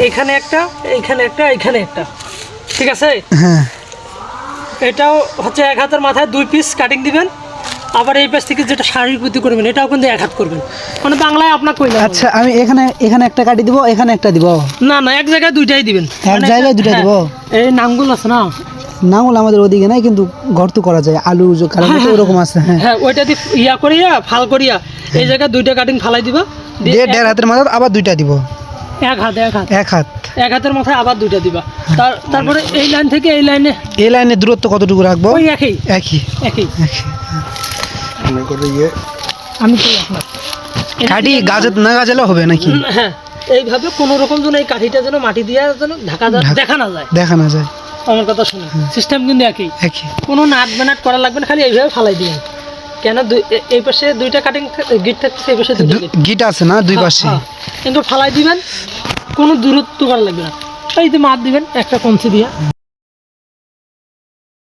এখানে একটা, এইখানে একটা, এইখানে একটা, ঠিক আছে? হ্যাঁ এটাও হচ্ছে 1 হাতের মাথায় 2 পিস কাটিং দিবেন। আবার এই পাশ থেকে যেটা শাড়ির কুতি করবেন এটাও কিন্তু 1 হাত করবেন, মানে বাংলায় আপনার কইলাম। আচ্ছা আমি এখানে একটা কাটি দিব, এখানে একটা দিব? না না, এক জায়গায় দুইটাই দিবেন। এক জায়গায় দুইটা দিব? এই নামগুলো আছে না, নাঙ্গল আমাদের ওদিকে নাই, কিন্তু গর্ত করা যায় আলু যে কারণ ওরকম আছে। হ্যাঁ হ্যাঁ, ওইটা দিয়ে ইয়া করিয়া ফাল করিয়া এই জায়গায় 2টা কাটিং ফালাই দিবা, দিয়ে 1.5 হাতের মাথা আবার 2টা দিব। 1 হাত 1 হাত 1 হাত 1 হাতের মাথায় আবার 2টা দিবা। তারপরে এই লাইন থেকে এই লাইনে এই লাইনের দূরত্ব কতটুকু রাখবো? ওই একই একই একই। মনে করে ইয়ে আমি কই আপনার কাটি গাছে না গাছালে হবে নাকি? হ্যাঁ, এইভাবে কোনো রকম যেন এই কাঠিটা যেন মাটি দিয়ে যেন ঢাকা দেখা না যায়, দেখা না যায়। আমার কথা শুনে সিস্টেম কিন্তু একই। একই কোনো নাট বানাট করা লাগবে না, খালি এইভাবে ফালাই দিবেন। কেন এই পাশে 2টা কাটিং গিট থাকছে, এই পাশে 2টা গিট, গিট আছে না দুই পাশে, কিন্তু ফালাই দিবেন, কোনো দূরত্ব করা লাগবে না। এই যে মাপ দিবেন একটা কঞ্চি দিয়া।